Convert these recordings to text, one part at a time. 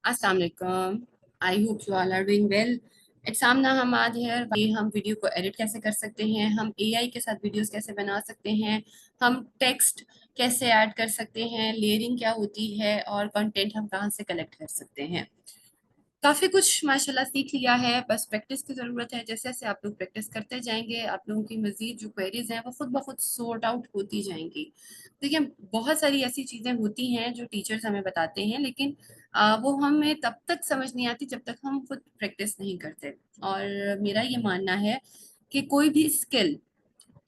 अस्सलाम वालेकुम। I hope you all are doing well. It's Amna Hamad here. हम वीडियो को एडिट कैसे कर सकते हैं, हम एआई के साथ वीडियोस कैसे बना सकते हैं, हम टेक्स्ट कैसे ऐड कर सकते हैं, लेयरिंग क्या होती है और कंटेंट हम कहाँ से कलेक्ट कर सकते हैं। काफी कुछ माशाल्लाह सीख लिया है, बस प्रैक्टिस की जरूरत है। जैसे जैसे आप लोग प्रैक्टिस करते जाएंगे, आप लोगों की मजीद जो क्वेरीज हैं वो खुद ब खुद सॉर्ट आउट होती जाएंगी। देखिए, बहुत सारी ऐसी चीजें होती हैं जो टीचर्स हमें बताते हैं, लेकिन वो हमें तब तक समझ नहीं आती जब तक हम खुद प्रैक्टिस नहीं करते। और मेरा ये मानना है कि कोई भी स्किल,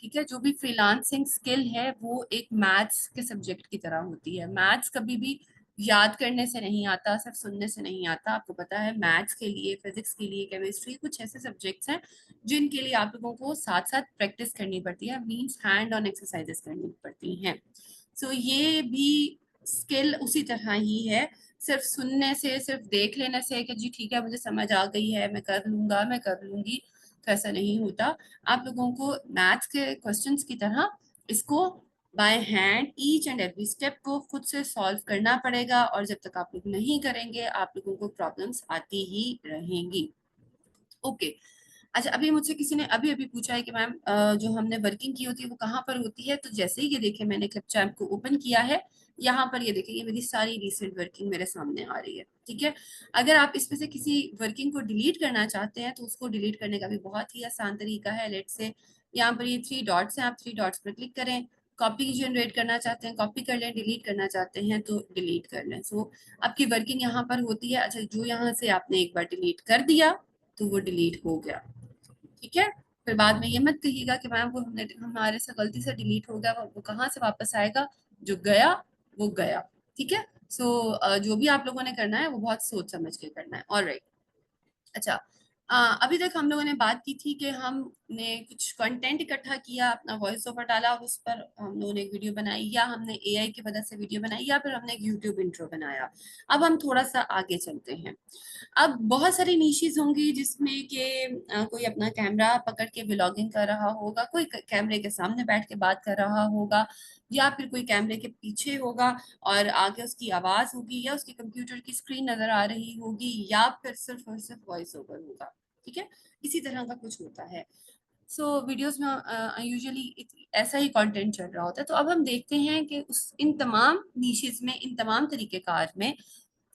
ठीक है, जो भी फ्रीलांसिंग स्किल है वो एक मैथ्स के सब्जेक्ट की तरह होती है। मैथ्स कभी भी याद करने से नहीं आता, सिर्फ सुनने से नहीं आता। आपको पता है, मैथ्स के लिए, फिजिक्स के लिए, केमिस्ट्री, कुछ ऐसे सब्जेक्ट्स हैं जिनके लिए आप लोगों को साथ साथ प्रैक्टिस करनी पड़ती है, मीन्स हैंड ऑन एक्सरसाइजेस करनी पड़ती हैं। सो ये भी स्किल उसी तरह ही है। सिर्फ सुनने से, सिर्फ देख लेने से कि जी ठीक है मुझे समझ आ गई है, मैं कर लूंगा, मैं कर लूंगी, तो ऐसा नहीं होता। आप लोगों को मैथ्स के क्वेश्चंस की तरह इसको by hand each and every step को खुद से सॉल्व करना पड़ेगा, और जब तक आप लोग नहीं करेंगे आप लोगों को प्रॉब्लम्स आती ही रहेंगी। ओके। अच्छा, अभी मुझसे किसी ने अभी अभी पूछा है कि मैम जो हमने वर्किंग की होती है वो कहाँ पर होती है। तो जैसे ही ये देखिए मैंने क्लिपचैम्प को ओपन किया है, यहाँ पर ये देखिए ये मेरी सारी रिसेंट वर्किंग मेरे सामने आ रही है। ठीक है, अगर आप इसमें से किसी वर्किंग को डिलीट करना चाहते हैं तो उसको डिलीट करने का भी बहुत ही आसान तरीका है। लेट से यहाँ पर ये थ्री डॉट्स हैं, आप थ्री डॉट्स पर क्लिक करें। कॉपी जनरेट करना चाहते हैं कॉपी कर लें, डिलीट करना चाहते हैं तो डिलीट कर लें। सो आपकी वर्किंग यहाँ पर होती है। अच्छा, जो यहाँ से आपने एक बार डिलीट कर दिया तो वो डिलीट हो गया। ठीक है, फिर बाद में ये मत कहिएगा कि मैम वो हमने हमारे से गलती से डिलीट हो गया, वो कहाँ से वापस आएगा। जो गया वो गया। ठीक है। सो जो भी आप लोगों ने करना है वो बहुत सोच समझ के करना है। ऑलराइट। अच्छा, अभी तक हम लोगों ने बात की थी कि हमने कुछ कंटेंट इकट्ठा किया, अपना वॉइस ओवर डाला और उस पर हम लोगों ने एक वीडियो बनाई, या हमने एआई की मदद से वीडियो बनाई, या फिर हमने एक यूट्यूब इंट्रो बनाया। अब हम थोड़ा सा आगे चलते हैं। अब बहुत सारी नीशीज होंगी जिसमें कि कोई अपना कैमरा पकड़ के व्लॉगिंग कर रहा होगा, कोई कैमरे के सामने बैठ के बात कर रहा होगा, या फिर कोई कैमरे के पीछे होगा और आगे उसकी आवाज होगी, या उसके कंप्यूटर की स्क्रीन नजर आ रही होगी, या फिर सिर्फ और सिर्फ वॉइस ओवर होगा। ठीक है, इसी तरह का कुछ होता है। सो वीडियोस में यूजुअली ऐसा ही कंटेंट चल रहा होता है। तो अब हम देखते हैं कि उस इन तमाम नीशेस में, इन तमाम तरीकेकार में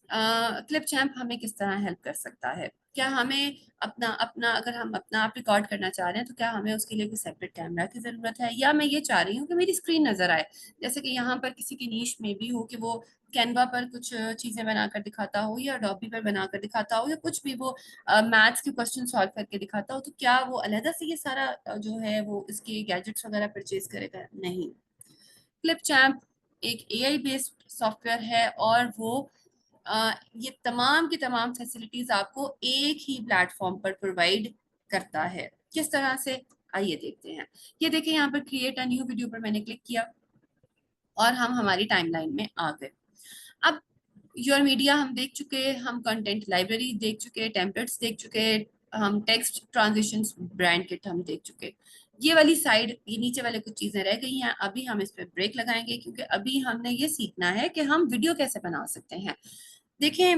क्लिप चैम्प हमें किस तरह हेल्प कर सकता है। क्या हमें अपना अपना अगर हम अपना आप रिकॉर्ड करना चाह रहे हैं तो क्या हमें उसके लिए कोई सेपरेट कैमरा की जरूरत है, या मैं ये चाह रही हूँ कि मेरी स्क्रीन नजर आए। जैसे कि यहाँ पर किसी की नीश में भी हो कि वो कैनवा पर कुछ चीजें बनाकर दिखाता हो, या अडोबी पर बनाकर दिखाता हो, या कुछ भी वो मैथ्स के क्वेश्चन सॉल्व करके दिखाता हो, तो क्या वो अलहदा से ये सारा जो है वो इसके गैजेट्स वगैरह परचेज करेगा? नहीं। क्लिप चैम्प एक एआई बेस्ड सॉफ्टवेयर है, और वो ये तमाम की तमाम फैसिलिटीज आपको एक ही प्लेटफॉर्म पर प्रोवाइड करता है। किस तरह से, आइए देखते हैं। ये देखिए, यहाँ पर क्रिएट अ न्यू वीडियो पर मैंने क्लिक किया और हम हमारी टाइमलाइन में आ गए। अब योर मीडिया हम देख चुके, हम कंटेंट लाइब्रेरी देख चुके, टेम्पलेट्स देख चुके, हम टेक्स्ट ट्रांजिशंस ब्रांड किट हम देख चुके। ये वाली साइड, ये नीचे वाले कुछ चीजें रह गई हैं। अभी हम इस पर ब्रेक लगाएंगे क्योंकि अभी हमने ये सीखना है कि हम वीडियो कैसे बना सकते हैं। देखिए,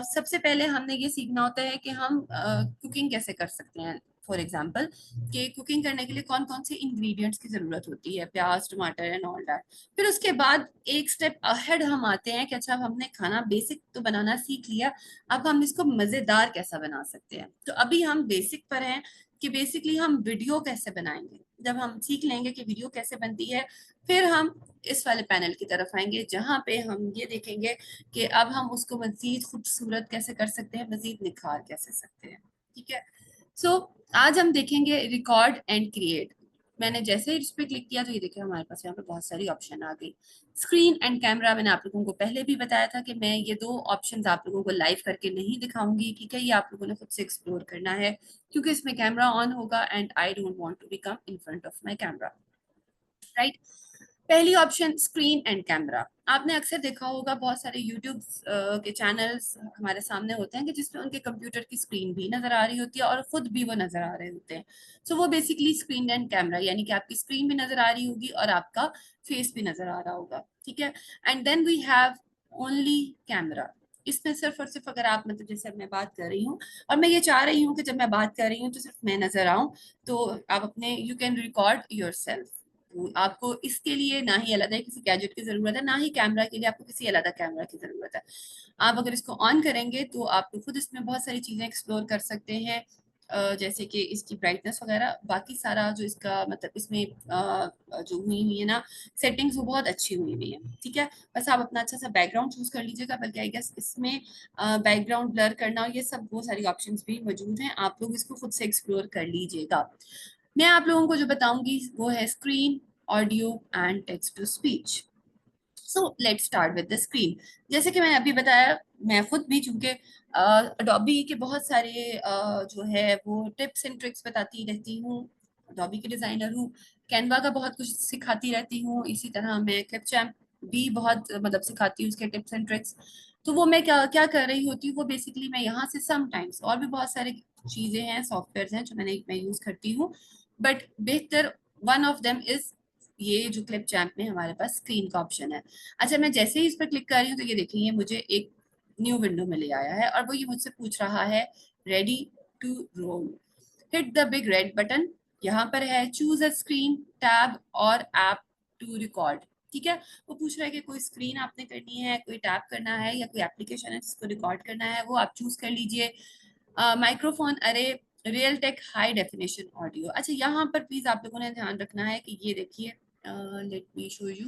सबसे पहले हमने ये सीखना होता है कि हम कुकिंग कैसे कर सकते हैं। फॉर एग्जाम्पल, कि कुकिंग करने के लिए कौन कौन से इंग्रेडिएंट्स की जरूरत होती है, प्याज, टमाटर एंड ऑल दैट। फिर उसके बाद एक स्टेप अहेड हम आते हैं कि अच्छा, अब हमने खाना बेसिक तो बनाना सीख लिया, अब हम इसको मजेदार कैसा बना सकते हैं। तो अभी हम बेसिक पर हैं कि बेसिकली हम वीडियो कैसे बनाएंगे। जब हम सीख लेंगे कि वीडियो कैसे बनती है, फिर हम इस वाले पैनल की तरफ आएंगे जहां पे हम ये देखेंगे कि अब हम उसको मजीद खूबसूरत कैसे कर सकते हैं, मजीद निखार कैसे सकते हैं। ठीक है। सो आज हम देखेंगे रिकॉर्ड एंड क्रिएट। मैंने जैसे ही इस पर क्लिक किया तो ये देखिए हमारे पास यहाँ पे बहुत सारी ऑप्शन आ गई। स्क्रीन एंड कैमरा मैंने आप लोगों को पहले भी बताया था कि मैं ये दो ऑप्शंस आप लोगों को लाइव करके नहीं दिखाऊंगी। ठीक है, ये आप लोगों ने खुद से एक्सप्लोर करना है क्योंकि इसमें कैमरा ऑन होगा and I don't want to become in front of my camera. Right. पहली ऑप्शन स्क्रीन एंड कैमरा। आपने अक्सर देखा होगा बहुत सारे यूट्यूब के चैनल्स हमारे सामने होते हैं कि जिसमें उनके कंप्यूटर की स्क्रीन भी नजर आ रही होती है और खुद भी वो नजर आ रहे होते हैं। सो वो बेसिकली स्क्रीन एंड कैमरा, यानी कि आपकी स्क्रीन भी नजर आ रही होगी और आपका फेस भी नजर आ रहा होगा। ठीक है। And then we have only camera. इसमें सिर्फ और सिर्फ अगर आप मतलब जैसे अब मैं बात कर रही हूँ और मैं ये चाह रही हूँ कि जब मैं बात कर रही हूँ तो सिर्फ मैं नजर आऊं, तो आप अपने यू कैन रिकॉर्ड योरसेल्फ। तो आपको इसके लिए ना ही अलग किसी गैजेट की जरूरत है, ना ही कैमरा के लिए आपको किसी अलग कैमरा की जरूरत है। आप अगर इसको ऑन करेंगे तो आप खुद इसमें बहुत सारी चीजें एक्सप्लोर कर सकते हैं, जैसे कि इसकी ब्राइटनेस वगैरह, बाकी सारा जो इसका मतलब इसमें जो हुई हुई है ना सेटिंग्स, वो बहुत अच्छी हुई हुई है। ठीक है, बस आप अपना अच्छा सा बैकग्राउंड चूज कर लीजिएगा, बल्कि आई गेस इसमें बैकग्राउंड ब्लर करना और ये सब वो सारी ऑप्शंस भी मौजूद हैं, आप लोग इसको खुद से एक्सप्लोर कर लीजिएगा। मैं आप लोगों को जो बताऊंगी वो है screen, audio and text to speech. So let's start with the screen. जैसे कि मैंने अभी बताया, मैं खुद भी चूंकि अडोबी के बहुत सारे जो है वो टिप्स एंड ट्रिक्स बताती रहती हूँ, अडोबी की डिजाइनर हूँ, कैनवा का बहुत कुछ सिखाती रहती हूँ, इसी तरह मैं क्लिपचैम्प भी बहुत मतलब सिखाती हूँ उसके टिप्स एंड ट्रिक्स। तो वो मैं क्या क्या कर रही होती हूँ, वो बेसिकली मैं यहाँ से समटाइम्स और भी बहुत सारे चीजें हैं, सॉफ्टवेयर हैं जो मैं यूज करती हूँ, बट बेहतर वन ऑफ देम इज ये जो क्लिप चैम्प में हमारे पास स्क्रीन का ऑप्शन है। अच्छा, मैं जैसे ही इस पर क्लिक कर रही हूँ तो ये देखिए ये मुझे एक न्यू विंडो में ले आया है और वो ये मुझसे पूछ रहा है ready to roll, hit the big red button. यहाँ पर है चूज अ स्क्रीन, टैब और ऐप टू रिकॉर्ड। ठीक है, वो पूछ रहा है कि कोई स्क्रीन आपने करनी है, कोई टैब करना है या कोई एप्लीकेशन है जिसको रिकॉर्ड करना है, वो आप चूज कर लीजिए। माइक्रोफोन अरे, Realtek high definition audio. अच्छा, यहाँ पर प्लीज आप लोगों ने ध्यान रखना है कि ये देखिए, let me show you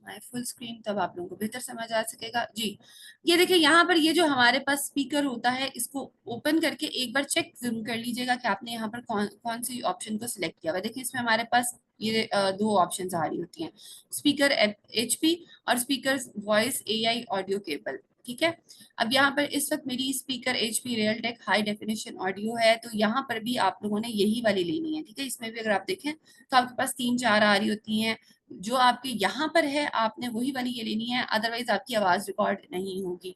my full screen, तब आप लोगों को बेहतर समझ आ सकेगा जी। ये देखिए यहाँ पर ये जो हमारे पास स्पीकर होता है, इसको ओपन करके एक बार चेक जरूर कर लीजिएगा कि आपने यहाँ पर कौन कौन सी ऑप्शन को सिलेक्ट किया हुआ है। देखिए इसमें हमारे पास ये दो ऑप्शंस आ रही होती हैं, स्पीकर एचपी और speaker voice AI audio cable. ठीक है, अब यहाँ पर इस वक्त मेरी speaker HP Realtek high definition audio है, तो यहाँ पर भी आप लोगों ने यही वाली लेनी है। ठीक है, इसमें भी अगर आप देखें तो आपके पास तीन चार आ रही होती हैं, जो आपके यहाँ पर है आपने वही वाली ये लेनी है, अदरवाइज आपकी आवाज रिकॉर्ड नहीं होगी।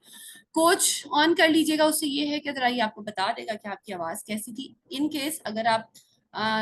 कोच ऑन कर लीजिएगा, उससे ये है कि जरा ये आपको बता देगा कि आपकी आवाज कैसी थी। इन केस अगर आप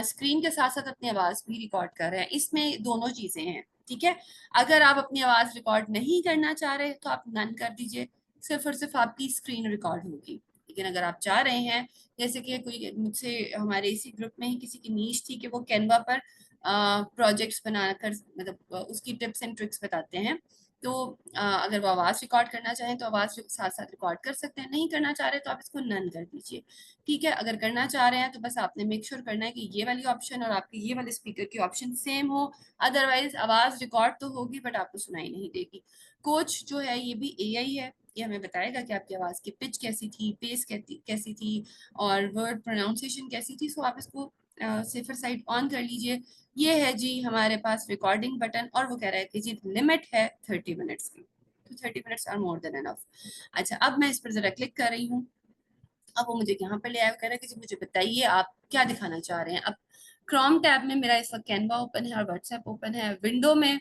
स्क्रीन के साथ साथ अपनी आवाज भी रिकॉर्ड कर रहे हैं, इसमें दोनों चीजें हैं। ठीक है, अगर आप अपनी आवाज रिकॉर्ड नहीं करना चाह रहे तो आप नन कर दीजिए, सिर्फ और सिर्फ आपकी स्क्रीन रिकॉर्ड होगी। लेकिन अगर आप चाह रहे हैं, जैसे कि कोई मुझसे हमारे इसी ग्रुप में ही किसी की नीश थी कि वो कैनवा पर प्रोजेक्ट्स बनाकर मतलब उसकी टिप्स एंड ट्रिक्स बताते हैं, तो अगर वो आवाज रिकॉर्ड करना चाहें तो आवाज साथ साथ रिकॉर्ड कर सकते हैं, नहीं करना चाह रहे तो आप इसको नन कर दीजिए। ठीक है, अगर करना चाह रहे हैं तो बस आपने मेक श्योर करना है कि ये वाली ऑप्शन और आपके ये वाले स्पीकर की ऑप्शन सेम हो, अदरवाइज आवाज रिकॉर्ड तो होगी बट आपको सुनाई नहीं देगी। कोच जो है ये भी एआई है, ये हमें बताएगा कि आपकी आवाज की पिच कैसी थी, पेस कैसी थी और वर्ड प्रोनाउंसिएशन कैसी थी। सो आप इसको सेफर साइड ऑन कर लीजिए। ये है जी हमारे पास रिकॉर्डिंग बटन, और वो कह रहा है कि जी लिमिट है 30 मिनट्स की, तो 30 minutes are more than enough. अच्छा, अब मैं इस पर जरा क्लिक कर रही हूँ, अब वो मुझे यहाँ पर ले आया, कह रहा है कि जी मुझे बताइए आप क्या दिखाना चाह रहे हैं। अब क्रोम टैब में मेरा इस वक्त कैनवा ओपन है और व्हाट्सएप ओपन है। विंडो में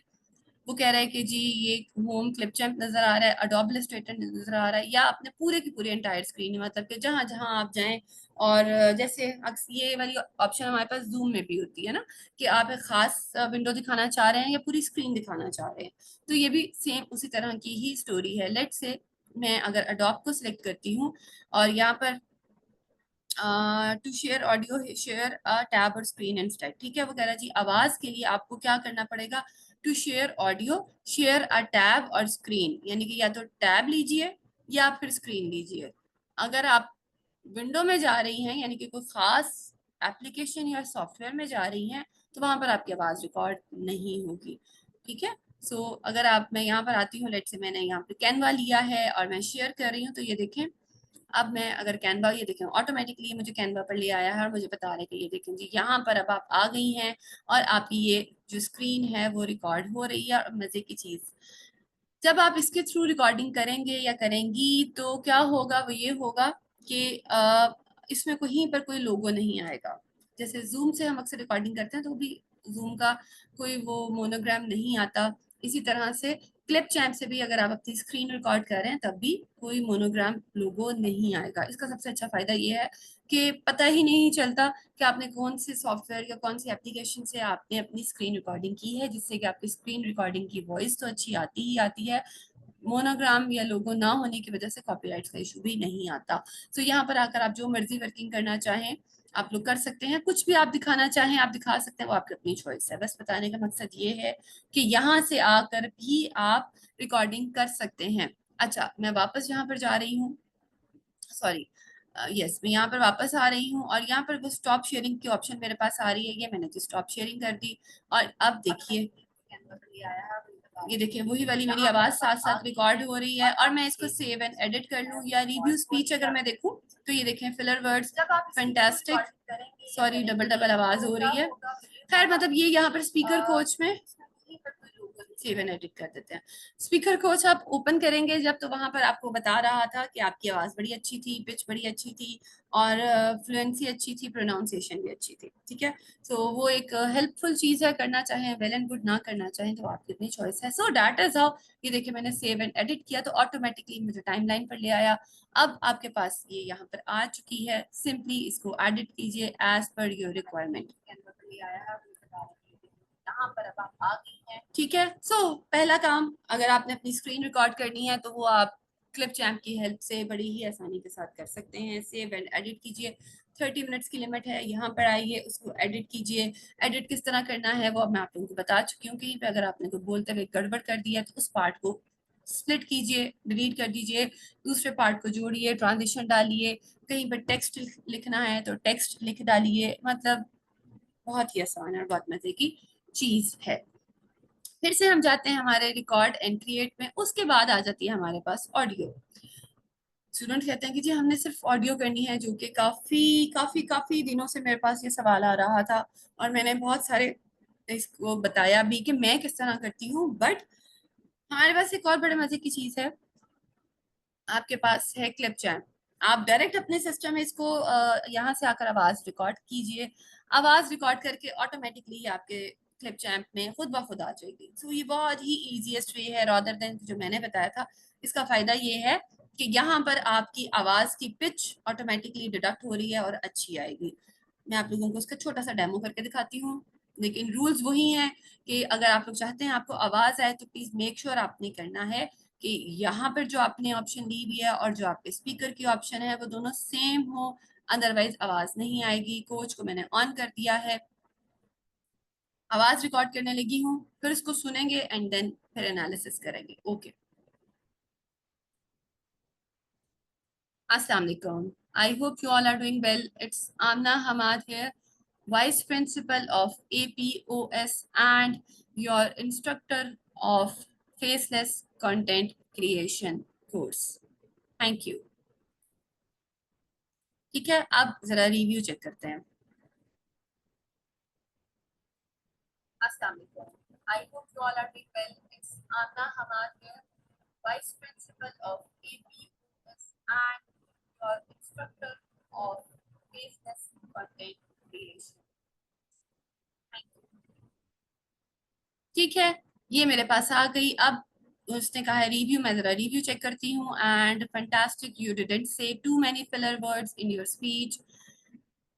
वो कह रहा है कि जी ये होम क्लिपचैम्प नजर आ रहा है, अडोबे इलस्ट्रेटर नजर आ रहा है, या आपने पूरे की पूरी एंटायर स्क्रीन, मतलब कि जहां जहां आप जाएं। और जैसे ये वाली ऑप्शन हमारे पास जूम में भी होती है ना, कि आप एक खास विंडो दिखाना चाह रहे हैं या पूरी स्क्रीन दिखाना चाह रहे हैं, तो ये भी सेम उसी तरह की ही स्टोरी है। लेट से मैं अगर अडोब को सिलेक्ट करती हूँ और यहाँ पर to share audio share tab और स्क्रीन इंस्टेड। ठीक है, वो कह रहा है जी आवाज के लिए आपको क्या करना पड़ेगा, to share audio share a tab और स्क्रीन, यानी कि या तो टैब लीजिए या फिर स्क्रीन लीजिए। अगर आप विंडो में जा रही हैं, यानी कि कोई खास एप्लीकेशन या सॉफ्टवेयर में जा रही हैं, तो वहां पर आपकी आवाज रिकॉर्ड नहीं होगी। ठीक है, सो अगर आप, मैं यहाँ पर आती हूँ, लेट से मैंने यहाँ पे कैनवा लिया है और मैं शेयर कर रही हूँ, तो ये देखें अब मैं अगर कैनवा, ये देखें ऑटोमेटिकली मुझे कैनवा पर ले आया है और मुझे बता रहा है कि ये देखें जी यहाँ पर अब आप आ गई हैं और आपकी ये जो स्क्रीन है वो रिकॉर्ड हो रही है। और मजे की चीज, जब आप इसके थ्रू रिकॉर्डिंग करेंगे या करेंगी तो क्या होगा, वो ये होगा कि इसमें कहीं पर कोई लोगो नहीं आएगा। जैसे जूम से हम अक्सर रिकॉर्डिंग करते हैं तो भी जूम का कोई वो मोनोग्राम नहीं आता, इसी तरह से क्लिप चैम्प से भी अगर आप अपनी स्क्रीन रिकॉर्ड कर रहे हैं तब भी कोई मोनोग्राम लोगो नहीं आएगा। इसका सबसे अच्छा फायदा ये है कि पता ही नहीं चलता कि आपने कौन से सॉफ्टवेयर या कौन सी एप्लीकेशन से आपने अपनी स्क्रीन रिकॉर्डिंग की है, जिससे कि आपकी स्क्रीन रिकॉर्डिंग की वॉइस तो अच्छी आती ही आती है, मोनोग्राम या लोगो ना होने की वजह से कॉपीराइट का इशू भी नहीं आता। तो यहाँ पर आकर आप जो मर्जी वर्किंग करना चाहें आप लोग कर सकते हैं, कुछ भी आप दिखाना चाहें आप दिखा सकते हैं, वो आपकी अपनी चॉइस है। बस बताने का मकसद ये है कि यहाँ से आकर भी आप रिकॉर्डिंग कर सकते हैं। अच्छा, मैं वापस यहाँ पर जा रही हूँ, सॉरी, यस, मैं यहाँ पर वापस आ रही हूँ और यहाँ पर वो स्टॉप शेयरिंग की ऑप्शन मेरे पास आ रही है, ये मैंने जो स्टॉप शेयरिंग कर दी। और अब देखिए, ये देखिए वही वाली मेरी आवाज साथ साथ रिकॉर्ड हो रही है। और मैं इसको सेव एंड एडिट कर लूँ या रिव्यू स्पीच अगर मैं देखूँ तो ये देखें filler words fantastic, sorry double double आवाज हो रही है। खैर मतलब ये यहाँ पर स्पीकर कोच में सेव एंड एडिट कर देते हैं। स्पीकर कोच आप ओपन करेंगे जब तो वहां पर आपको बता रहा था कि आपकी आवाज बड़ी अच्छी थी, पिच बड़ी अच्छी थी और फ्लुएंसी अच्छी थी, प्रोनाउंसिएशन भी अच्छी थी। ठीक है, तो वो एक हेल्पफुल चीज है, करना चाहें वेल एंड गुड, ना करना चाहें तो आपकी अपनी चॉइस है। So that is how. ये देखिए मैंने सेव एंड एडिट किया तो ऑटोमेटिकली मुझे टाइमलाइन पर ले आया। अब आपके पास ये यहाँ पर आ चुकी है, सिंपली इसको एडिट कीजिए एज पर योर रिक्वायरमेंट। यहाँ पर अब आप आ गई हैं। ठीक है, सो पहला काम अगर आपने अपनी स्क्रीन रिकॉर्ड करनी है तो वो आप क्लिप चैम्प की हेल्प से बड़ी ही आसानी के साथ कर सकते हैं। सेव एंड एडिट कीजिए, 30 मिनट्स की लिमिट है। यहाँ पर आइए, उसको एडिट कीजिए। एडिट किस तरह करना है वो अब मैं आप लोगों को बता चुकी हूँ। कहीं पे अगर आपने कोई बोलते हुए गड़बड़ कर दिया तो उस पार्ट को स्प्लिट कीजिए, डिलीट कर दीजिए, दूसरे पार्ट को जोड़िए, ट्रांजिशन डालिए, कहीं पर टेक्स्ट लिखना है तो टेक्स्ट लिख डालिए। मतलब बहुत ही आसान और बहुत मजे की चीज है। फिर से हम जाते हैं हमारे रिकॉर्ड एंड क्रिएट में, उसके बाद आ जाती है हमारे पास ऑडियो। स्टूडेंट कहते हैं कि जी हमने सिर्फ ऑडियो करनी है, जो कि काफी काफी काफी दिनों से मेरे पास ये सवाल आ रहा था और मैंने बहुत सारे इसको बताया भी कि मैं किस तरह करती हूँ। बट हमारे पास एक और बड़े मजे की चीज है, आपके पास है क्लिप चैम्प। आप डायरेक्ट अपने सिस्टम में इसको यहाँ से आकर आवाज रिकॉर्ड कीजिए। आवाज रिकॉर्ड करके ऑटोमेटिकली आपके क्लिप चैम्प में खुद ब खुद आ जाएगी। तो ये बहुत ही इजीएस्ट वे है रादर देन जो मैंने बताया था। इसका फायदा ये है कि यहाँ पर आपकी आवाज की पिच ऑटोमेटिकली डिडक्ट हो रही है और अच्छी आएगी। मैं आप लोगों को उसका छोटा सा डेमो करके दिखाती हूँ। लेकिन रूल्स वही हैं कि अगर आप लोग चाहते हैं आपको आवाज आए तो प्लीज मेक श्योर आपने करना है कि यहाँ पर जो आपने ऑप्शन ली हुई है और जो आपके स्पीकर की ऑप्शन है वो दोनों सेम हो, अदरवाइज आवाज नहीं आएगी। कोच को मैंने ऑन कर दिया है, आवाज रिकॉर्ड करने लगी हूँ, फिर इसको सुनेंगे एंड देन फिर एनालिसिस करेंगे। ओके, अस्सलाम वालेकुम, I hope you all are doing well. It's Amna Hamad here, Vice Principal of APOS and your instructor of Faceless Content Creation course. Thank you. ठीक है, अब जरा रिव्यू चेक करते हैं। अस्सलाम वालेकुम, I hope you all are doing well. It's Amna Hamad here, Vice Principal of APOS and your instructor of Faceless Content Creation. Thank you. ठीक है, ये मेरे पास आ गई। अब उसने कहा है रिव्यू, मैं जरा रिव्यू चेक करती हूँ। And fantastic, you didn't say too many filler words in your speech,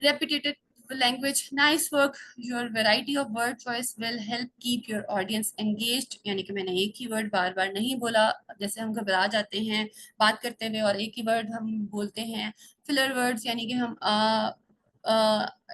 repetitive language, nice work, your variety of word choice will help keep your audience engaged। यानी कि मैंने एक ही वर्ड बार बार नहीं बोला, जैसे हम घबरा जाते हैं बात करते हुए और एक ही वर्ड हम बोलते हैं। फिलर वर्ड्स यानी कि हम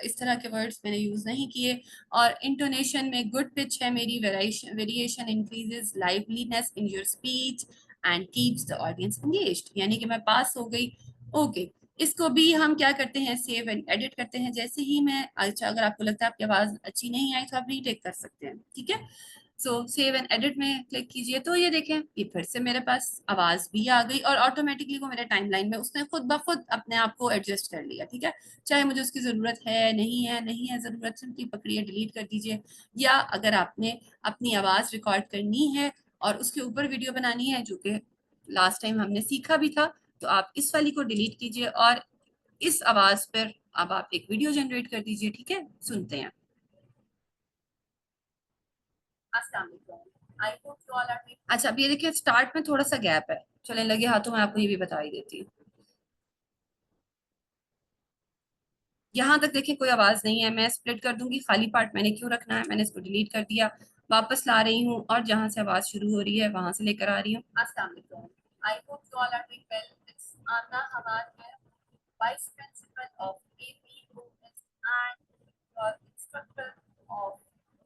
इस तरह के वर्ड्स मैंने यूज नहीं किए। और इंटोनेशन में गुड पिच है मेरी, variation increases liveliness in your speech and keeps the audience engaged. यानी कि मैं पास हो गई। ओके, इसको भी हम क्या करते हैं, सेव एंड एडिट करते हैं। जैसे ही मैं, अच्छा अगर आपको लगता है आपकी आवाज अच्छी नहीं आई तो आप रीटेक कर सकते हैं। ठीक है, सो सेव एंड एडिट में क्लिक कीजिए तो ये देखें ये फिर से मेरे पास आवाज भी आ गई और ऑटोमेटिकली वो मेरे टाइमलाइन में उसने खुद ब खुद अपने आप को एडजस्ट कर लिया। ठीक है, चाहे मुझे उसकी जरूरत है नहीं है जरूरत, सिंपली पकड़िए डिलीट कर दीजिए। या अगर आपने अपनी आवाज रिकॉर्ड करनी है और उसके ऊपर वीडियो बनानी है, जो कि लास्ट टाइम हमने सीखा भी था, तो आप इस वाली को डिलीट कीजिए और इस आवाज पर अब आप एक वीडियो जनरेट कर दीजिए। ठीक है, सुनते हैं। अस्सलाम वालेकुम, I hope you all are. अच्छा, अब ये देखिए स्टार्ट में थोड़ा सा गैप है, चलें लगे हाथों में आपको ये भी बता ही देती हूँ। यहाँ तक देखिए कोई आवाज नहीं है, मैं स्प्लिट कर दूंगी। खाली पार्ट मैंने क्यों रखना है, मैंने इसको डिलीट कर दिया। वापस ला रही हूँ और जहाँ से आवाज शुरू हो रही है वहां से लेकर आ रही हूँ। अस्सलाम वालेकुम, I hope you all are doing well. It's Amna Hamad है, vice principal of APOS and your instructor of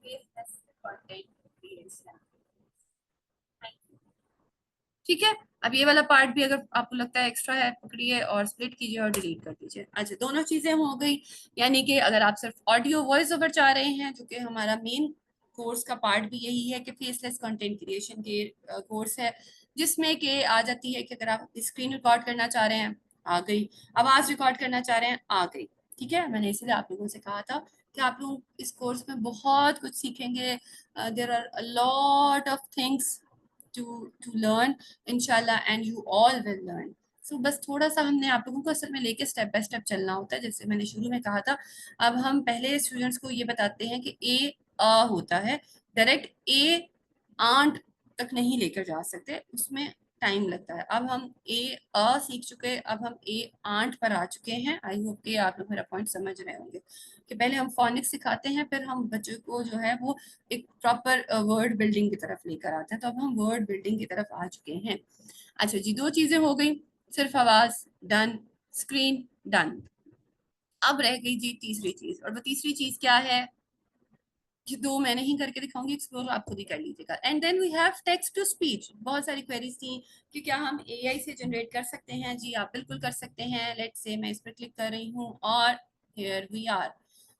business content creation. Thank you. ठीक है, अब ये वाला पार्ट भी अगर आपको लगता है एक्स्ट्रा है, पकड़िए और स्प्लिट कीजिए और डिलीट कर दीजिए। अच्छा, दोनों चीजें हो गई। यानी कि अगर आप सिर्फ ऑडियो वॉइस ओवर चाह रहे हैं, जो कि हमारा मेन कोर्स का पार्ट भी यही है कि फेसलेस कंटेंट क्रिएशन के कोर्स है, जिसमें कि आ जाती है कि अगर आप स्क्रीन रिकॉर्ड करना चाह रहे हैं, आ गई। आवाज रिकॉर्ड करना चाह रहे हैं, आ गई। ठीक है, मैंने इसलिए आप लोगों से कहा था कि आप लोग इस कोर्स में बहुत कुछ सीखेंगे। There are a lot of things to learn inshallah, and you all will learn. So बस थोड़ा सा हमने आप लोगों को असल में लेके स्टेप बाय स्टेप चलना होता है, जैसे मैंने शुरू में कहा था। अब हम पहले स्टूडेंट्स को ये बताते हैं कि ए अ होता है, डायरेक्ट ए आंट तक नहीं लेकर जा सकते, उसमें टाइम लगता है। अब हम ए अ सीख चुके हैं, अब हम ए आंट पर आ चुके हैं। आई होप कि आप लोग मेरा पॉइंट समझ रहे होंगे कि पहले हम फोनिक्स सिखाते हैं, फिर हम बच्चों को जो है वो एक प्रॉपर वर्ड बिल्डिंग की तरफ लेकर आते हैं। तो अब हम वर्ड बिल्डिंग की तरफ आ चुके हैं। अच्छा जी, दो चीजें हो गई, सिर्फ आवाज डन, स्क्रीन डन। अब रह गई जी तीसरी चीज, और वो तीसरी चीज क्या है? ये दो मैंने ही करके दिखाऊंगी, एक्सप्लोर आप खुद ही कर लीजिएगा। And then we have text to speech. बहुत सारी क्वेरीज थी कि क्या हम एआई से जनरेट कर सकते हैं? जी आप बिल्कुल कर सकते हैं। लेट्स से मैं इस पर क्लिक कर रही हूँ और हियर वी आर,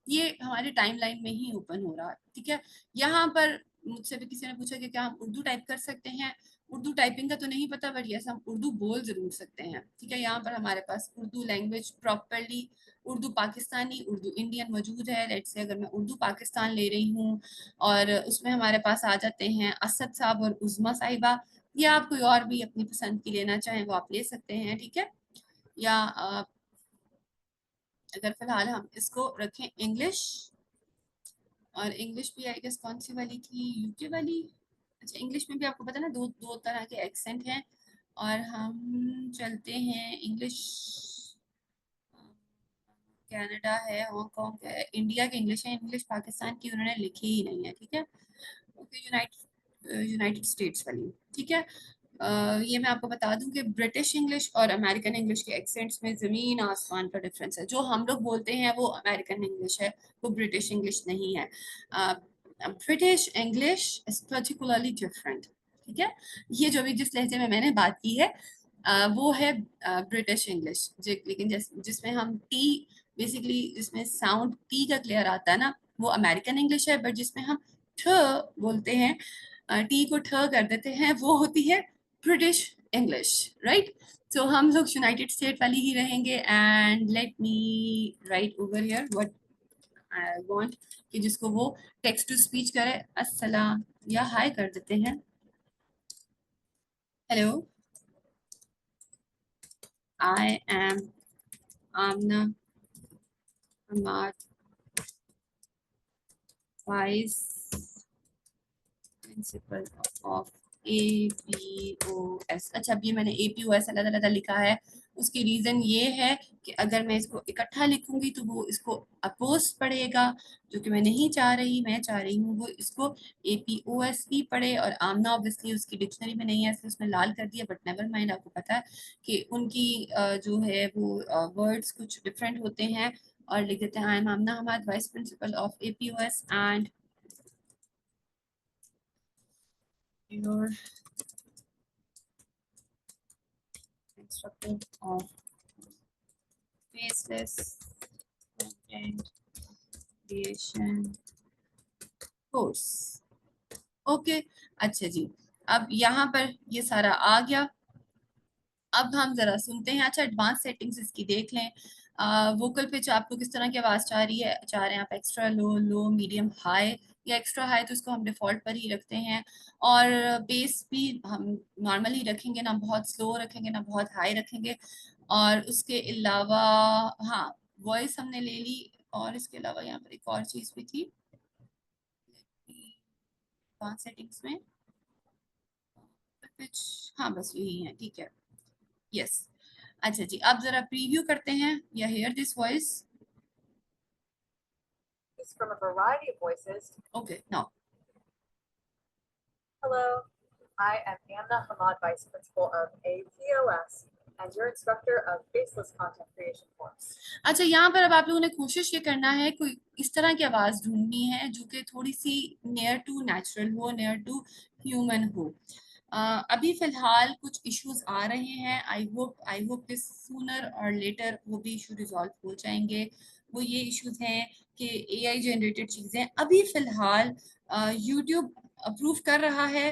ये हमारे टाइमलाइन में ही ओपन हो रहा है। ठीक है, यहाँ पर मुझसे भी किसी ने पूछा कि क्या हम उर्दू टाइप कर सकते हैं? उर्दू टाइपिंग का तो नहीं पता, बट यस हम उर्दू बोल जरूर सकते हैं। ठीक है, यहाँ पर हमारे पास Urdu language properly, Urdu Pakistani, Urdu Indian मौजूद है। लेट्स से अगर मैं उर्दू पाकिस्तान ले रही हूँ और उसमें हमारे पास आ जाते हैं असद साहब और उज़मा साहिबा, या आप कोई और भी अपनी पसंद की लेना चाहें वो आप ले सकते हैं। ठीक है, या अगर फिलहाल हम इसको रखें इंग्लिश, और इंग्लिश भी आई गेस कौन सी वाली थी, यूके वाली। अच्छा, इंग्लिश में भी आपको पता ना दो दो तरह के एक्सेंट हैं, और हम चलते हैं इंग्लिश। कनाडा है, हांगकांग है, इंडिया की इंग्लिश है, इंग्लिश पाकिस्तान की उन्होंने लिखी ही नहीं है। ठीक है, ओके, यूनाइटेड स्टेट्स वाली। ठीक है, ये मैं आपको बता दूं कि ब्रिटिश इंग्लिश और अमेरिकन इंग्लिश के एक्सेंट्स में जमीन आसमान का डिफरेंस है। जो हम लोग बोलते हैं वो अमेरिकन इंग्लिश है, वो ब्रिटिश इंग्लिश नहीं है। British English is particularly different. ठीक है, ये जो भी जिस लहजे में मैंने बात की है वो है ब्रिटिश इंग्लिश, लेकिन जिसमें हम टी, बेसिकली जिसमें साउंड टी का क्लियर आता है ना, वो अमेरिकन इंग्लिश है। बट जिसमें हम ठ बोलते हैं, टी को ठ कर देते हैं, वो होती है ब्रिटिश इंग्लिश। राइट, तो हम लोग यूनाइटेड स्टेट वाली ही रहेंगे। And let me right over here what I want, कि जिसको वो टेक्स्ट टू स्पीच करे। अस्सलाम या हाय कर देते हैं, hello, I am Amna Hamad, vice principal of APOS। अच्छा, अब ये मैंने APOS अलग अलग लिखा है, उसकी रीजन ये है कि अगर मैं इसको इकट्ठा लिखूंगी तो वो इसको अपोज पढ़ेगा, जो कि मैं नहीं चाह रही। मैं चाह रही हूँ वो इसको APOS भी पढ़े, और आमना ऑब्वियसली उसकी डिक्शनरी में नहीं है इसलिए उसने लाल कर दिया, बट नेवर माइंड, आपको पता है कि उनकी जो है वो वर्ड्स कुछ डिफरेंट होते हैं। और लिख देते हैं I am Amna Hamad, vice principal of APOS and your instructor of faceless content creation course। Okay, अच्छा जी, अब यहाँ पर ये सारा आ गया। अब हम जरा सुनते हैं। अच्छा, एडवांस सेटिंग्स इसकी देख लें। वोकल पिच आपको किस तरह की आवाज चाह रहे हैं आप? एक्स्ट्रा लो, लो, मीडियम, हाई, या एक्स्ट्रा हाई तो इसको हम डिफॉल्ट पर ही रखते हैं। और बेस भी हम नॉर्मल ही रखेंगे, ना बहुत स्लो रखेंगे ना बहुत हाई रखेंगे। और उसके अलावा हाँ, वॉइस हमने ले ली, और इसके अलावा यहाँ पर एक और चीज भी थी सेटिंग्स में, कुछ, हाँ बस यही है। ठीक है, यस। अच्छा जी, अब जरा प्रीव्यू करते हैं, या here this voice from a variety of voices. Okay, now Hello, I am Amna Hamad, Vice Principal of APOS and your instructor of Faceless Content Creation course. अच्छा, यहाँ पर अब आप लोगों ने कोशिश ये करना है कोई इस तरह की आवाज ढूंढनी है जो कि थोड़ी सी नियर टू नेचुरल हो, नियर टू ह्यूमन हो। अभी फिलहाल कुछ इश्यूज आ रहे हैं। आई होप दिस सूनर और लेटर वो भी इशू रिजॉल्व हो जाएंगे। वो ये इश्यूज हैं कि एआई जनरेटेड चीजें अभी फिलहाल यूट्यूब अप्रूव कर रहा है,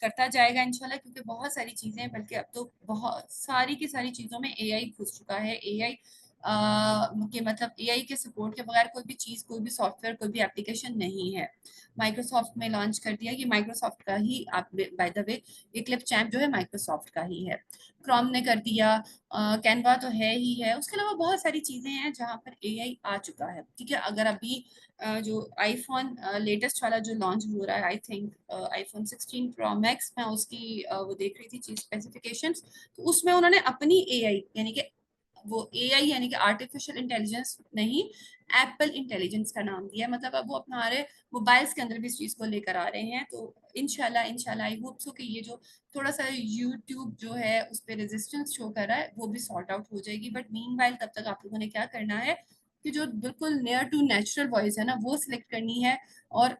करता जाएगा इंशाल्लाह, क्योंकि बहुत सारी चीजें हैं, बल्कि अब तो बहुत सारी की सारी चीजों में एआई घुस चुका है। एआई के मतलब एआई के सपोर्ट के बगैर कोई भी चीज, कोई भी सॉफ्टवेयर, कोई भी एप्लीकेशन नहीं है। माइक्रोसॉफ्ट ने लॉन्च कर दिया, ये माइक्रोसॉफ्ट का ही, आप बाय द वे ये क्लिप चैम्प जो है माइक्रोसॉफ्ट का ही है। क्रोम ने कर दिया, कैनवा तो है ही है। उसके अलावा बहुत सारी चीजें हैं जहाँ पर एआई आ चुका है। ठीक है, अगर अभी जो आईफोन लेटेस्ट वाला जो लॉन्च हो रहा है, I think iPhone 16 pro max, मैं उसकी वो देख रही थी चीज स्पेसिफिकेशंस, तो उसमें उन्होंने अपनी एआई यानी कि वो एआई यानी कि आर्टिफिशियल इंटेलिजेंस नहीं, एप्पल इंटेलिजेंस का नाम दिया। मतलब अब वो अपना रहे मोबाइल्स के अंदर भी इस चीज को लेकर आ रहे हैं। तो इंशाल्लाह इंशाल्लाह आई होप सो कि ये जो थोड़ा सा यूट्यूब जो है उस पर रेजिस्टेंस शो कर रहा है वो भी सॉर्ट आउट हो जाएगी। बट मीनवाइल तब तक आप लोगों ने क्या करना है कि जो बिल्कुल नियर टू नेचुरल वॉइस है ना वो सिलेक्ट करनी है और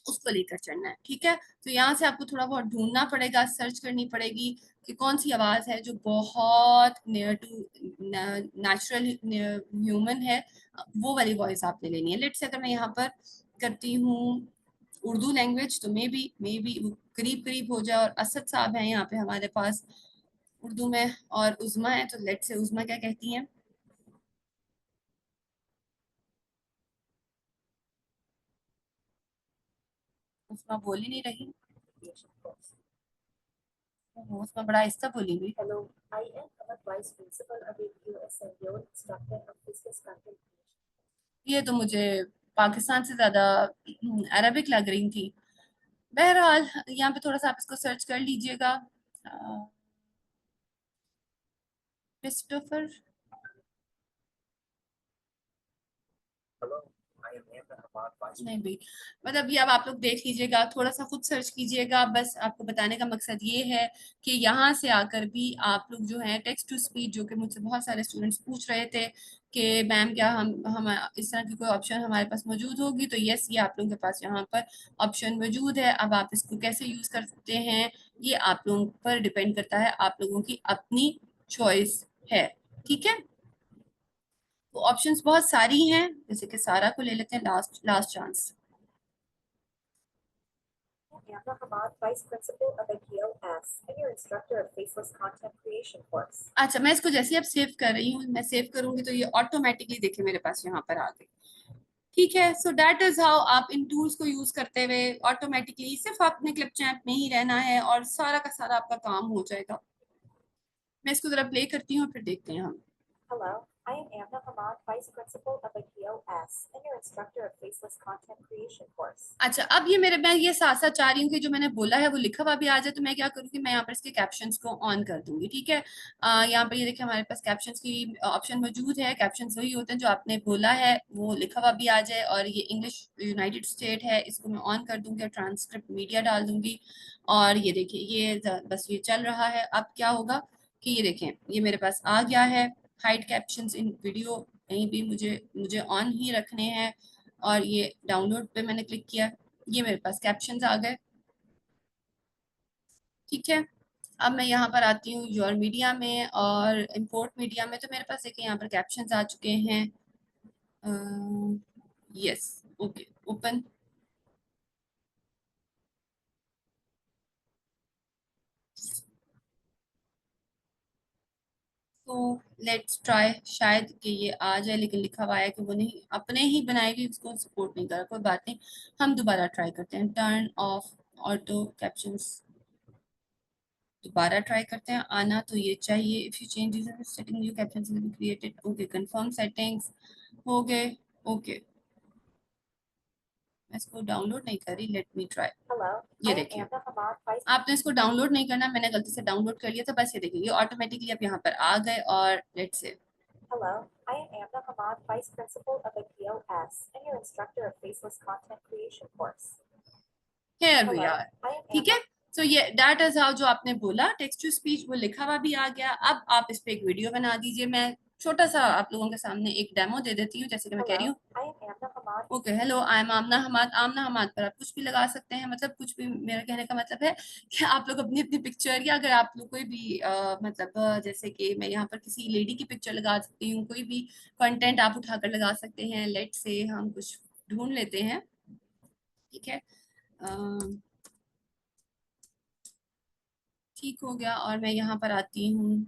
उसको लेकर चलना है। ठीक है, तो यहाँ से आपको थोड़ा बहुत ढूंढना पड़ेगा, सर्च करनी पड़ेगी कि कौन सी आवाज है जो बहुत नियर टू नेचुरल ह्यूमन है, वो वाली वॉइस आपने लेनी है। लेट्स से अगर मैं यहाँ पर करती हूँ उर्दू लैंग्वेज, तो मे बी करीब करीब हो जाए। और असद साहब हैं यहाँ पे हमारे पास उर्दू में, और उज़मा है, तो लेट्स से उज़मा क्या कहती हैं। उज़मा बोल ही नहीं रही। Creation course. उज़मा बड़ा आहिस्ता बोली हुई। Hello, I am Hamad, Vice Principal of APOS and your instructor of Faceless Content Creation. ये तो मुझे पाकिस्तान से ज्यादा अरबिक लग रही थी। बहरहाल यहाँ पे थोड़ा सा आप इसको सर्च कर लीजिएगा। Christopher, Hello, I am Amna Hamad, Vice नहीं भाई, मतलब ये अब आप लोग देख लीजिएगा, थोड़ा सा खुद सर्च कीजिएगा। बस आपको बताने का मकसद ये है कि यहाँ से आकर भी आप लोग जो है टेक्स्ट टू स्पीच, जो कि मुझसे बहुत सारे स्टूडेंट्स पूछ रहे थे कि मैम क्या हम इस तरह की कोई ऑप्शन हमारे पास मौजूद होगी, तो यस, ये आप लोगों के पास यहाँ पर ऑप्शन मौजूद है। अब आप इसको कैसे यूज कर सकते हैं ये आप लोगों पर डिपेंड करता है, आप लोगों की अपनी चॉइस है। ठीक है, तो ऑप्शंस बहुत सारी हैं, जैसे कि सारा को ले लेते हैं, last last chance. Amna Hamad, Vice Principal of APOS and your instructor of Faceless Content Creation course. अच्छा, मैं इसको जैसे अब सेव कर रही हूँ, मैं सेव करूंगी तो ये ऑटोमेटिकली देखिए मेरे पास यहाँ पर आ गई। ठीक है, सो दैट इज हाउ आप इन टूल्स को यूज करते हुए ऑटोमेटिकली सिर्फ आपने क्लिप चैम्प में ही रहना है और सारा का सारा आपका काम हो जाएगा। मैं इसको जरा प्ले करती हूँ, फिर देखते हैं हम। Hello, I am Amna Hamad, Vice Principal of APOS and your instructor of Faceless Content Creation course. अच्छा, अब ये मेरे, मैं ये साथ साथ चाह रही हूँ कि जो मैंने बोला है वो लिखा हुआ भी आ जाए। तो मैं क्या करूँगी, मैं यहाँ पर इसके कैप्शंस को ऑन कर दूंगी। ठीक है, यहाँ पर ये देखिए हमारे पास कैप्शंस की ऑप्शन मौजूद है। कैप्शंस वही होते हैं जो आपने बोला है वो लिखा हुआ भी आ जाए। और ये इंग्लिश यूनाइटेड स्टेट है, इसको मैं ऑन कर दूंगी और ट्रांसक्रिप्ट मीडिया डाल दूंगी। और ये देखिए ये बस ये चल रहा है। अब क्या होगा कि ये देखें ये मेरे पास आ गया है, हाइड कैप्शंस इन वीडियो, कहीं भी मुझे मुझे ऑन ही रखने हैं। और ये डाउनलोड पे मैंने क्लिक किया, ये मेरे पास कैप्शंस आ गए। ठीक है, अब मैं यहाँ पर आती हूँ योर मीडिया में और इंपोर्ट मीडिया में, तो मेरे पास देखिए यहाँ पर कैप्शंस आ चुके हैं। Yes, okay, open. तो लेट्स ट्राई, शायद कि ये आ जाए, लेकिन लिखा हुआ है कि वो नहीं, अपने ही बनाएगी, उसको सपोर्ट नहीं कर रहा। कोई बात नहीं, हम दोबारा ट्राई करते हैं। टर्न ऑफ ऑटो कैप्शंस, दोबारा ट्राई करते हैं। आना तो ये चाहिए। If you change setting new captions will be created. Okay, confirm settings हो गए। ओके, मैं इसको डाउनलोड नहीं कर रही, लेट मी ट्राई। Hello, ये I am देखिए, Amna Hamad, Vice. आपने इसको डाउनलोड नहीं करना, मैंने गलती से डाउनलोड कर लिया था। बस ये देखिए ये ऑटोमेटिकली अब यहाँ पर आ गए। और let's say Hello, I am Amna Hamad, Vice Principal of APOS and your instructor of Faceless Content Creation course. here we Hello, are. I am ठीक है, Amber. so ये that is how जो आपने बोला टेक्स्ट टू स्पीच वो लिखा हुआ भी आ गया। अब आप इस पे एक वीडियो बना दीजिए। मैं छोटा सा आप लोगों के सामने एक डेमो दे देती हूँ, जैसे कि मैं कह रही Hello, हूँ I am Amna Hamad. Okay hello I am Amna Hamad. Amna Hamad पर आप कुछ भी लगा सकते हैं, मतलब कुछ भी। मेरा कहने का मतलब है कि आप लोग अपनी अपनी पिक्चर, या अगर आप लोग कोई भी मतलब जैसे कि मैं यहाँ पर किसी लेडी की पिक्चर लगा सकती हूँ, कोई भी कंटेंट आप उठाकर लगा सकते हैं। लेट से हम कुछ ढूंढ लेते हैं, ठीक है। ठीक हो गया, और मैं यहाँ पर आती हूँ।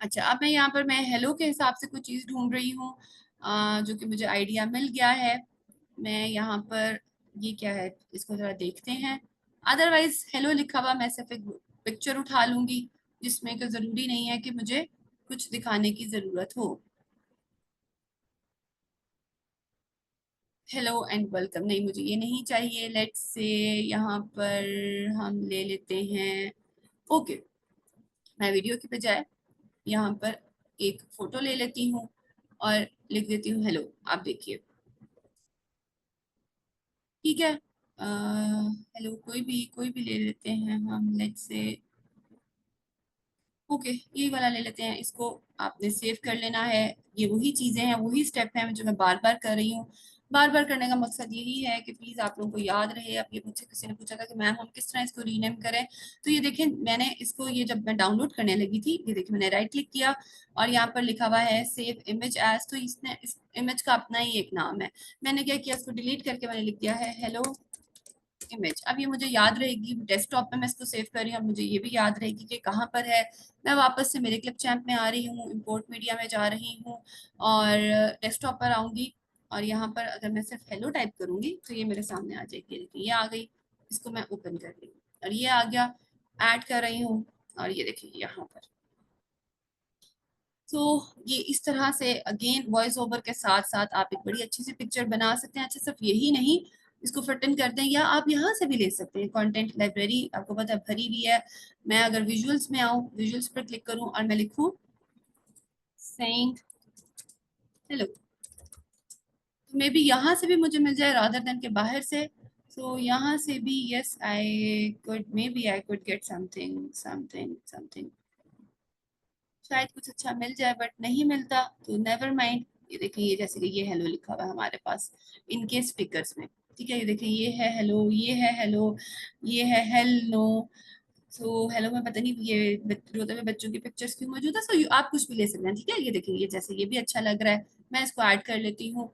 अच्छा, अब मैं यहाँ पर मैं हेलो के हिसाब से कुछ चीज ढूंढ रही हूँ, जो कि मुझे आइडिया मिल गया है। मैं यहाँ पर ये क्या है इसको जरा देखते हैं। अदरवाइज हेलो लिखा हुआ मैं सिर्फ एक पिक्चर उठा लूंगी, जिसमें कि जरूरी नहीं है कि मुझे कुछ दिखाने की जरूरत हो। हेलो एंड वेलकम, नहीं मुझे ये नहीं चाहिए। लेट्स से यहाँ पर हम ले लेते हैं ओके, मैं वीडियो की बजाय यहाँ पर एक फोटो ले लेती हूँ और लिख देती हूँ हेलो। आप देखिए, ठीक है। हेलो कोई भी ले लेते हैं हम। लेट्स से ओके, यही वाला ले लेते हैं। इसको आपने सेव कर लेना है। ये वही चीजें हैं, वही स्टेप है जो मैं बार बार कर रही हूँ। बार बार करने का मकसद यही है कि प्लीज आप लोगों को याद रहे। अब ये मुझसे किसी ने पूछा था कि मैम हम किस तरह इसको रीनेम करें, तो ये देखें मैंने इसको, ये जब मैं डाउनलोड करने लगी थी, ये देखिए मैंने राइट क्लिक किया और यहाँ पर लिखा हुआ है सेव इमेज एज। तो इसने इस इमेज का अपना ही एक नाम है। मैंने क्या किया, इसको डिलीट करके मैंने लिख दिया है हेलो इमेज। अब ये मुझे याद रहेगी, डेस्कटॉप पे मैं इसको सेव कर रही हूँ। अब मुझे ये भी याद रहेगी कि कहाँ पर है। मैं वापस से मेरे क्लिप चैम्प में आ रही हूँ, इंपोर्ट मीडिया में जा रही हूँ और डेस्कटॉप पर आऊंगी। और यहाँ पर अगर मैं सिर्फ हेलो टाइप करूंगी तो ये मेरे सामने आ जाएगी। देखिए ये आ गई, इसको मैं ओपन कर रही हूँ और ये आ गया। ऐड कर रही हूँ और ये देखिए यहाँ पर। तो ये इस तरह से अगेन वॉइस ओवर के साथ साथ आप एक बड़ी अच्छी सी पिक्चर बना सकते हैं। अच्छा, सिर्फ यही नहीं, इसको फिट इन करते हैं या आप यहाँ से भी ले सकते हैं। कंटेंट लाइब्रेरी आपको पता है भरी हुई है। मैं अगर विजुअल्स में आऊँ, विजुअल्स पर क्लिक करूँ और मैं लिखूँ सेइंग हेलो, तो मे बी यहाँ से भी मुझे मिल जाए रादर देन के बाहर से। सो यहाँ से भी yes I could, maybe I could get something something something. शायद कुछ अच्छा मिल जाए, बट नहीं मिलता तो नेवर माइंड। ये देखिए, ये जैसे कि ये हेलो लिखा हुआ है हमारे पास इनके स्टिकर्स में, ठीक है। ये देखिए ये है हेलो, ये है हेलो, ये है हेलो। सो हेलो में पता नहीं ये रोते हुए बच्चों की पिक्चर्स क्यों मौजूद है। सो आप कुछ भी ले सकते हैं, ठीक है। ये देखिए ये जैसे ये भी अच्छा लग रहा है, मैं इसको ऐड कर लेती हूँ।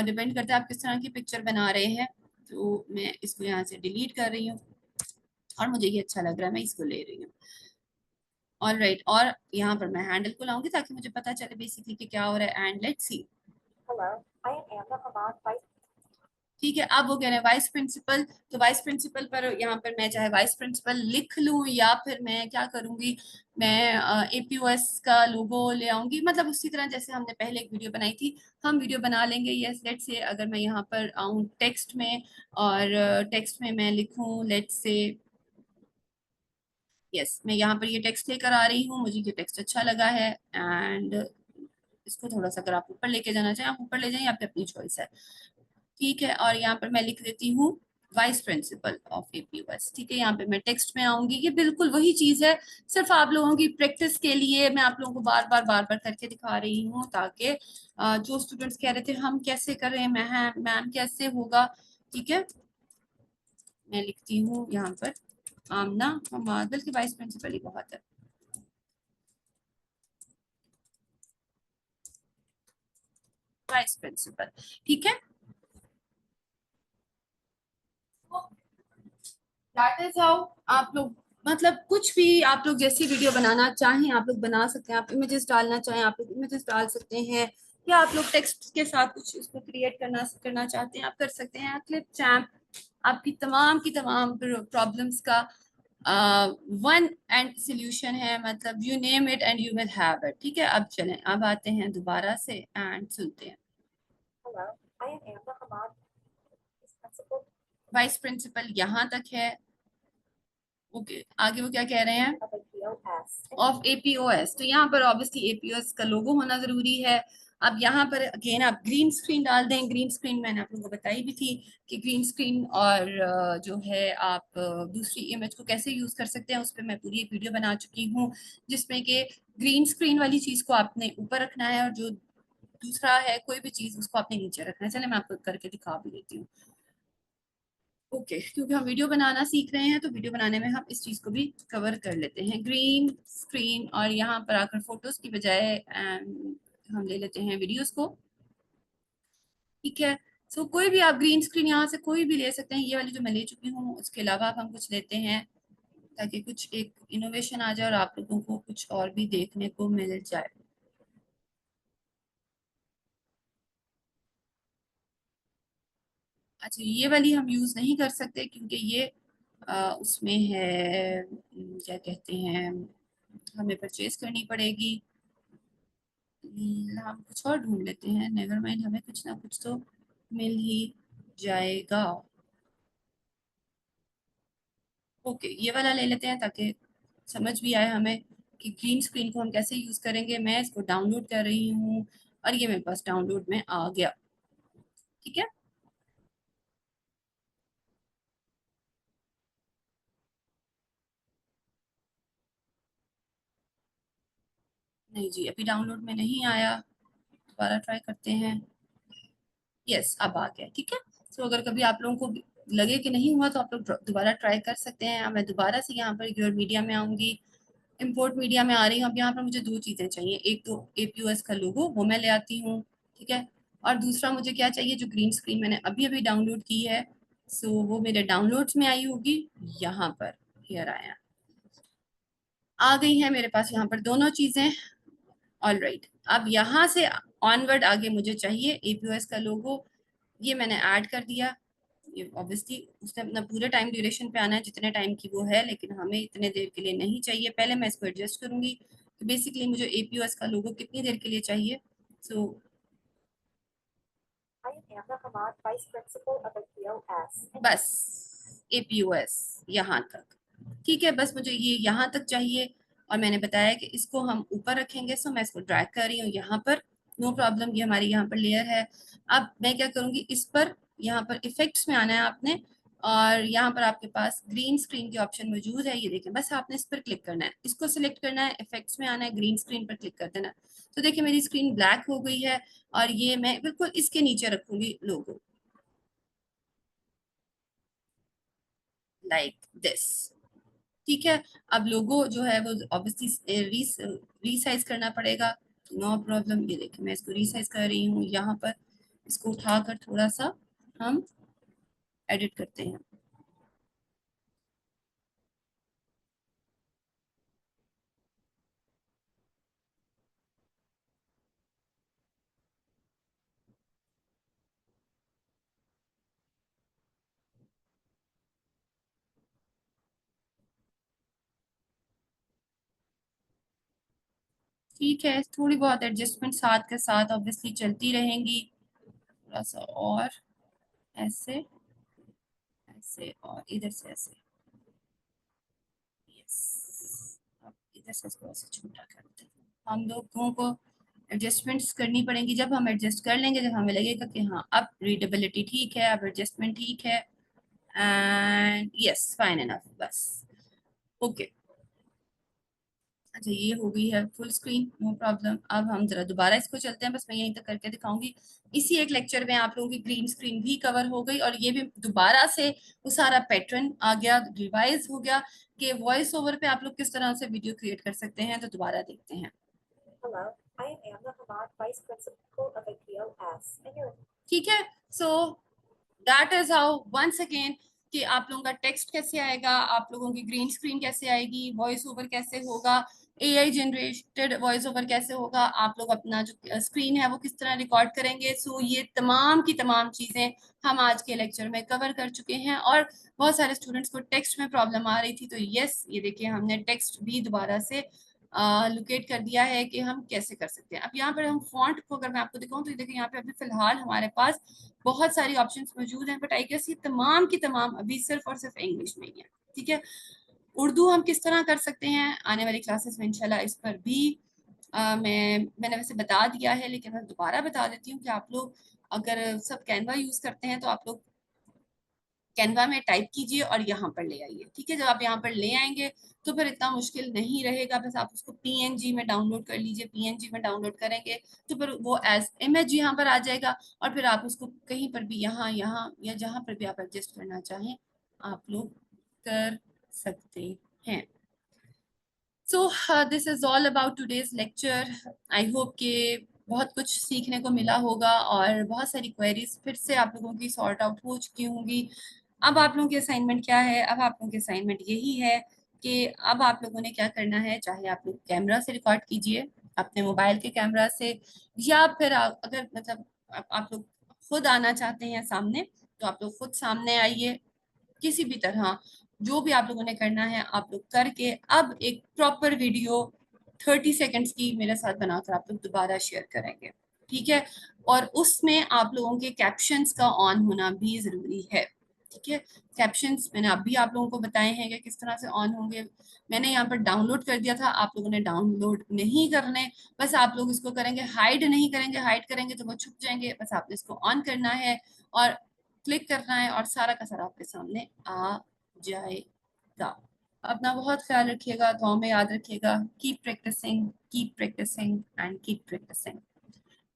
डिपेंड करता है आप किस तरह की पिक्चर बना रहे हैं। तो मैं इसको यहाँ से डिलीट कर रही हूँ और मुझे ये अच्छा लग रहा है, मैं इसको ले रही हूँ। ऑल राइट, और यहाँ पर मैं हैंडल को लाऊंगी ताकि मुझे पता चले बेसिकली कि क्या हो रहा है। And let's see, Hello, I am Amna Hamad, Vice. ठीक है। अब वो कह रहे हैं वाइस प्रिंसिपल, तो वाइस प्रिंसिपल पर यहाँ पर मैं चाहे वाइस प्रिंसिपल लिख लूँ या फिर मैं क्या करूंगी, मैं एपीओएस का लोगो ले आऊंगी। मतलब उसी तरह जैसे हमने पहले एक वीडियो बनाई थी, हम वीडियो बना लेंगे। यस लेट्स से अगर मैं यहाँ पर आऊँ टेक्स्ट में और टेक्स्ट में मैं लिखूँ लेट्स से यस, मैं यहाँ पर ये टेक्स्ट लेकर आ रही हूँ, मुझे ये टेक्स्ट अच्छा लगा है। एंड इसको थोड़ा सा अगर आप ऊपर लेके जाना चाहें आप ऊपर ले जाएं, आपकी अपनी चॉइस है, ठीक है। और यहाँ पर मैं लिख देती हूँ वाइस प्रिंसिपल ऑफ एपीयूएस, ठीक है। यहाँ पे मैं टेक्स्ट में आऊंगी, ये बिल्कुल वही चीज है, सिर्फ आप लोगों की प्रैक्टिस के लिए मैं आप लोगों को बार बार करके दिखा रही हूँ, ताकि जो स्टूडेंट्स कह रहे थे हम कैसे करें मैम कैसे होगा, ठीक है। मैं लिखती हूँ यहाँ पर आमना हमाद, बल्कि वाइस प्रिंसिपल ही बहुत है। वाइस प्रिंसिपल, ठीक है। दैट इज हाउ आप लोग, मतलब कुछ भी आप लोग जैसी वीडियो बनाना चाहें आप लोग बना सकते हैं। आप इमेजेस डालना चाहें आप लोग इमेजेस डाल सकते हैं, या आप लोग टेक्स्ट के साथ कुछ इसको क्रिएट करना करना चाहते हैं आप कर सकते हैं। क्लिप चैम्प आपकी तमाम की तमाम प्रॉब्लम्स का वन एंड सोल्यूशन है, मतलब you name it and you will have it. ठीक है, अब चलें, अब आते हैं दोबारा से एंड सुनते हैं। Hello, I am Amna Hamad, principal vice principal यहाँ तक है। ओके, आगे वो क्या कह रहे हैं? of APOS. ऑफ एपीओएस, तो यहाँ पर ऑब्वियसली एपीओएस का लोगो होना जरूरी है। अब यहाँ पर अगेन आप ग्रीन स्क्रीन डाल दें। ग्रीन स्क्रीन मैंने आप लोगों को बताई भी थी कि ग्रीन स्क्रीन और जो है आप दूसरी इमेज को कैसे यूज कर सकते हैं, उस पर मैं पूरी एक वीडियो बना चुकी हूँ, जिसमें कि ग्रीन स्क्रीन वाली चीज को आपने ऊपर रखना है और जो दूसरा है कोई भी चीज उसको आपने नीचे रखना है। चले मैं आपको करके दिखा भी देती हूँ। ओके, क्योंकि हम वीडियो बनाना सीख रहे हैं तो वीडियो बनाने में हम इस चीज को भी कवर कर लेते हैं। ग्रीन स्क्रीन और यहाँ पर आकर फोटोज की बजाय हम ले लेते हैं वीडियोस को। ठीक है, सो कोई भी आप ग्रीन स्क्रीन यहाँ से कोई भी ले सकते हैं। ये वाली जो मैं ले चुकी हूँ, उसके अलावा आप हम कुछ लेते हैं ताकि कुछ एक इनोवेशन आ जाए और आप लोगों को कुछ और भी देखने को मिल जाए। अच्छा, ये वाली हम यूज नहीं कर सकते क्योंकि ये उसमें है क्या कहते हैं, हमें परचेज करनी पड़ेगी। हम कुछ और ढूंढ लेते हैं, नेवर माइंड, हमें कुछ ना कुछ तो मिल ही जाएगा। ओके, ये वाला ले लेते हैं ताकि समझ भी आए हमें कि ग्रीन स्क्रीन को हम कैसे यूज करेंगे। मैं इसको डाउनलोड कर रही हूँ और ये मेरे पास डाउनलोड में आ गया। ठीक है, नहीं जी, अभी डाउनलोड में नहीं आया, दोबारा ट्राई करते हैं। यस, अब आ गया। ठीक है, तो अगर कभी आप लोगों को लगे कि नहीं हुआ तो आप लोग दोबारा ट्राई कर सकते हैं। मैं दोबारा से यहाँ पर योर मीडिया में आऊंगी, इंपोर्ट मीडिया में आ रही हूँ। अब यहाँ पर मुझे दो चीजें चाहिए, एक तो एपीओएस का लोगो, वो मैं ले आती हूँ। ठीक है, और दूसरा मुझे क्या चाहिए, जो ग्रीन स्क्रीन मैंने अभी अभी डाउनलोड की है, सो वो मेरे डाउनलोड्स में आई होगी यहाँ पर। हियर आया, आ गई है मेरे पास यहाँ पर दोनों चीजें। ऑल राइट, अब यहाँ से ऑनवर्ड आगे मुझे चाहिए एपीओएस का लोगो। ये मैंने ऐड कर दिया। ये ऑब्वियसली उसने अपना पूरे टाइम ड्यूरेशन पे आना है जितने टाइम की वो है, लेकिन हमें इतने देर के लिए नहीं चाहिए। पहले मैं इसको एडजस्ट करूंगी कि बेसिकली मुझे एपीओएस का लोगो कितनी देर के लिए चाहिए। सो I am Amna Hamad, vice principal of APOS. बस एपीओएस यहाँ तक। ठीक है, बस मुझे ये यहाँ तक चाहिए और मैंने बताया कि इसको हम ऊपर रखेंगे। सो मैं इसको ड्रैग कर रही हूँ यहाँ पर, नो प्रॉब्लम, ये हमारी यहाँ पर लेयर है। अब मैं क्या करूँगी, इस पर यहाँ पर इफेक्ट्स में आना है आपने, और यहाँ पर आपके पास ग्रीन स्क्रीन की ऑप्शन मौजूद है, ये देखें। बस आपने इस पर क्लिक करना है, इसको सिलेक्ट करना है, इफेक्ट्स में आना है, ग्रीन स्क्रीन पर क्लिक कर देना है। तो देखिए मेरी स्क्रीन ब्लैक हो गई है और ये मैं बिल्कुल इसके नीचे रखूंगी लोगो, लाइक दिस। ठीक है, अब लोगो जो है वो ऑब्वियसली रीसाइज करना पड़ेगा, नो प्रॉब्लम। ये देखिए मैं इसको रीसाइज कर रही हूँ यहाँ पर, इसको उठाकर थोड़ा सा हम एडिट करते हैं। ठीक है, थोड़ी बहुत एडजस्टमेंट साथ के साथ ऑब्वियसली चलती रहेंगी। थोड़ा सा और ऐसे, ऐसे और इधर से ऐसे। यस, अब इधर से इसको ऐसे छोटा करते हैं। हम लोगों को एडजस्टमेंट्स करनी पड़ेंगी। जब हम एडजस्ट कर लेंगे, जब हमें लगेगा कि हाँ अब रीडेबिलिटी ठीक है, अब एडजस्टमेंट ठीक है, एंड यस फाइन एनफ, बस ओके। अच्छा, ये हो गई है फुल स्क्रीन, नो प्रॉब्लम। अब हम जरा दोबारा इसको चलते हैं, बस मैं यहीं तक करके दिखाऊंगी। इसी एक लेक्चर में आप लोगों की ग्रीन स्क्रीन भी कवर हो गई और ये भी दोबारा से वो सारा पैटर्न आ गया, रिवाइज हो गया कि वॉइस ओवर पे आप लोग किस तरह से वीडियो क्रिएट कर सकते हैं। तो दोबारा देखते हैं। Hello, I am Amna Hamad, vice principal of APOS. And you're ठीक है, so that is how once again कि आप लोगों का टेक्स्ट कैसे आएगा, आप लोगों की ग्रीन स्क्रीन कैसे आएगी, वॉइस ओवर कैसे होगा, AI जनरेटेड वॉइस ओवर कैसे होगा, आप लोग अपना जो स्क्रीन है वो किस तरह रिकॉर्ड करेंगे। सो ये तमाम की तमाम चीजें हम आज के लेक्चर में कवर कर चुके हैं। और बहुत सारे स्टूडेंट्स को टेक्स्ट में प्रॉब्लम आ रही थी, तो यस ये देखिए हमने टेक्स्ट भी दोबारा से लोकेट कर दिया है कि हम कैसे कर सकते हैं। अब यहाँ पर हम फॉन्ट को अगर मैं आपको दिखाऊं तो ये देखिए यहाँ पे अभी फिलहाल हमारे पास बहुत सारी ऑप्शंस मौजूद हैं, बट आई गेस ये तमाम की तमाम अभी सिर्फ और सिर्फ इंग्लिश में ही है। ठीक है, उर्दू हम किस तरह कर सकते हैं आने वाली क्लासेस में इंशाल्लाह इस पर भी मैंने वैसे बता दिया है, लेकिन मैं दोबारा बता देती हूँ कि आप लोग अगर सब कैनवा यूज करते हैं तो आप लोग कैनवा में टाइप कीजिए और यहाँ पर ले आइए। ठीक है, जब आप यहाँ पर ले आएंगे तो फिर इतना मुश्किल नहीं रहेगा, बस आप उसको पीएनजी में डाउनलोड कर लीजिए। पीएनजी में डाउनलोड करेंगे तो फिर वो एज इमेज यहाँ पर आ जाएगा, और फिर आप उसको कहीं पर भी यहाँ यहाँ या जहाँ पर भी आप एडजस्ट करना चाहें आप लोग कर सकते हैं। So this is all about today's lecture. I hope कि बहुत कुछ सीखने को मिला होगा और बहुत सारी क्वेरीज फिर से आप लोगों की सॉर्ट आउट हो चुकी होंगी। अब आप लोगों की असाइनमेंट क्या है? अब आप लोगों की असाइनमेंट यही है कि अब आप लोगों ने क्या करना है, चाहे आप लोग कैमरा से रिकॉर्ड कीजिए अपने मोबाइल के कैमरा से, या फिर अगर मतलब आप लोग खुद आना चाहते हैं सामने तो आप लोग खुद सामने आइए। किसी भी तरह जो भी आप लोगों ने करना है आप लोग करके अब एक प्रॉपर वीडियो 30 सेकेंड्स की मेरे साथ बनाकर आप लोग दोबारा शेयर करेंगे। ठीक है, और उसमें आप लोगों के कैप्शंस का ऑन होना भी जरूरी है। ठीक है, कैप्शंस मैंने अभी आप लोगों को बताए हैं कि किस तरह से ऑन होंगे। मैंने यहाँ पर डाउनलोड कर दिया था, आप लोगों ने डाउनलोड नहीं करने, बस आप लोग इसको करेंगे, हाइड नहीं करेंगे। हाइड करेंगे तो वो छुप जाएंगे, बस आपने इसको ऑन करना है और क्लिक करना है और सारा का सारा आपके सामने आ जाएगा। अपना बहुत ख्याल रखिएगा, दुआ में याद रखिएगा। Keep practicing and keep practicing.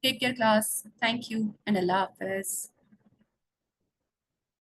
Take care class, thank you and अल्लाह हाफिज।